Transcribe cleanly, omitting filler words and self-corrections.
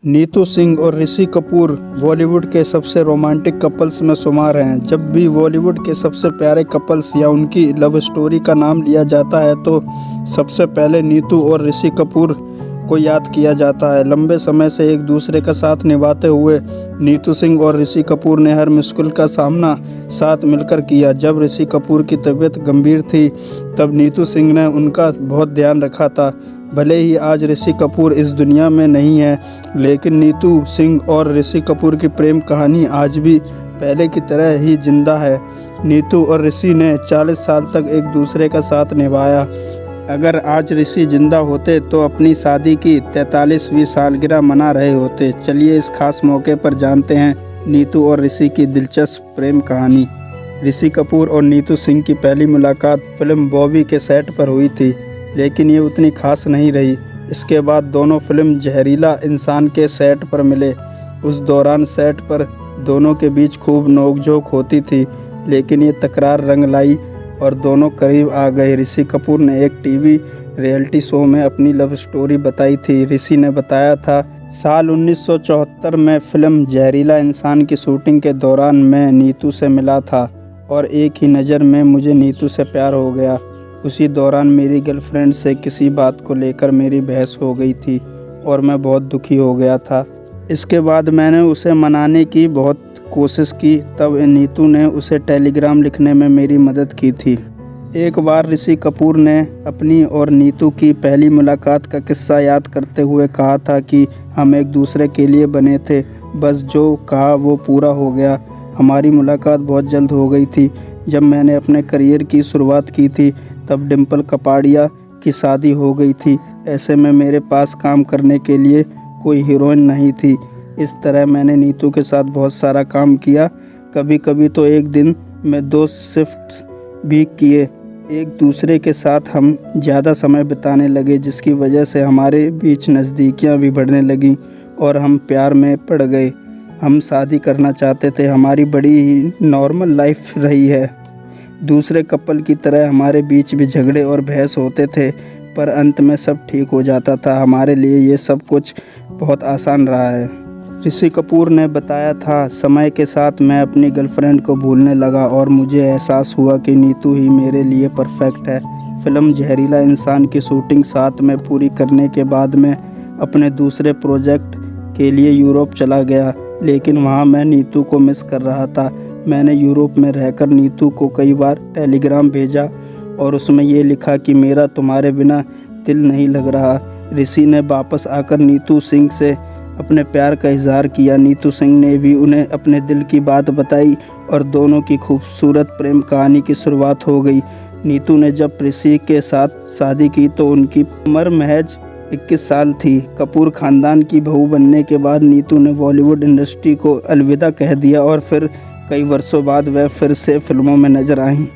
नीतू सिंह और ऋषि कपूर बॉलीवुड के सबसे रोमांटिक कपल्स में शुमार हैं। जब भी बॉलीवुड के सबसे प्यारे कपल्स या उनकी लव स्टोरी का नाम लिया जाता है तो सबसे पहले नीतू और ऋषि कपूर को याद किया जाता है। लंबे समय से एक दूसरे का साथ निभाते हुए नीतू सिंह और ऋषि कपूर ने हर मुश्किल का सामना साथ मिलकर किया। जब ऋषि कपूर की तबीयत गंभीर थी तब नीतू सिंह ने उनका बहुत ध्यान रखा था। भले ही आज ऋषि कपूर इस दुनिया में नहीं है, लेकिन नीतू सिंह और ऋषि कपूर की प्रेम कहानी आज भी पहले की तरह ही जिंदा है। नीतू और ऋषि ने 40 साल तक एक दूसरे का साथ निभाया। अगर आज ऋषि जिंदा होते तो अपनी शादी की 43वीं सालगिरह मना रहे होते। चलिए इस खास मौके पर जानते हैं नीतू और ऋषि की दिलचस्प प्रेम कहानी। ऋषि कपूर और नीतू सिंह की पहली मुलाकात फिल्म बॉबी के सेट पर हुई थी, लेकिन ये उतनी खास नहीं रही। इसके बाद दोनों फिल्म जहरीला इंसान के सेट पर मिले। उस दौरान सेट पर दोनों के बीच खूब नोकझोंक होती थी, लेकिन ये तकरार रंग लाई और दोनों करीब आ गए। ऋषि कपूर ने एक टीवी रियलिटी शो में अपनी लव स्टोरी बताई थी। ऋषि ने बताया था, साल 1974 में फिल्म जहरीला इंसान की शूटिंग के दौरान मैं नीतू से मिला था और एक ही नज़र में मुझे नीतू से प्यार हो गया। उसी दौरान मेरी गर्लफ्रेंड से किसी बात को लेकर मेरी बहस हो गई थी और मैं बहुत दुखी हो गया था। इसके बाद मैंने उसे मनाने की बहुत कोशिश की, तब नीतू ने उसे टेलीग्राम लिखने में मेरी मदद की थी। एक बार ऋषि कपूर ने अपनी और नीतू की पहली मुलाकात का किस्सा याद करते हुए कहा था कि हम एक दूसरे के लिए बने थे, बस जो कहा वो पूरा हो गया। हमारी मुलाकात बहुत जल्द हो गई थी। जब मैंने अपने करियर की शुरुआत की थी तब डिम्पल कपाड़िया की शादी हो गई थी। ऐसे में मेरे पास काम करने के लिए कोई हीरोइन नहीं थी। इस तरह मैंने नीतू के साथ बहुत सारा काम किया। कभी कभी तो एक दिन में 2 शिफ्ट्स भी किए। एक दूसरे के साथ हम ज़्यादा समय बिताने लगे, जिसकी वजह से हमारे बीच नज़दीकियाँ भी बढ़ने लगीं और हम प्यार में पड़ गए। हम शादी करना चाहते थे। हमारी बड़ी ही नॉर्मल लाइफ रही है। दूसरे कपल की तरह हमारे बीच भी झगड़े और बहस होते थे, पर अंत में सब ठीक हो जाता था। हमारे लिए ये सब कुछ बहुत आसान रहा है। ऋषि कपूर ने बताया था, समय के साथ मैं अपनी गर्लफ्रेंड को भूलने लगा और मुझे एहसास हुआ कि नीतू ही मेरे लिए परफेक्ट है। फिल्म जहरीला इंसान की शूटिंग साथ में पूरी करने के बाद मैं अपने दूसरे प्रोजेक्ट के लिए यूरोप चला गया, लेकिन वहाँ मैं नीतू को मिस कर रहा था। मैंने यूरोप में रहकर नीतू को कई बार टेलीग्राम भेजा और उसमें ये लिखा कि मेरा तुम्हारे बिना दिल नहीं लग रहा। ऋषि ने वापस आकर नीतू सिंह से अपने प्यार का इजहार किया। नीतू सिंह ने भी उन्हें अपने दिल की बात बताई और दोनों की खूबसूरत प्रेम कहानी की शुरुआत हो गई। नीतू ने जब ऋषि के साथ शादी की तो उनकी उम्र महज 21 साल थी। कपूर खानदान की बहू बनने के बाद नीतू ने बॉलीवुड इंडस्ट्री को अलविदा कह दिया और फिर कई वर्षों बाद वह फिर से फिल्मों में नजर आईं।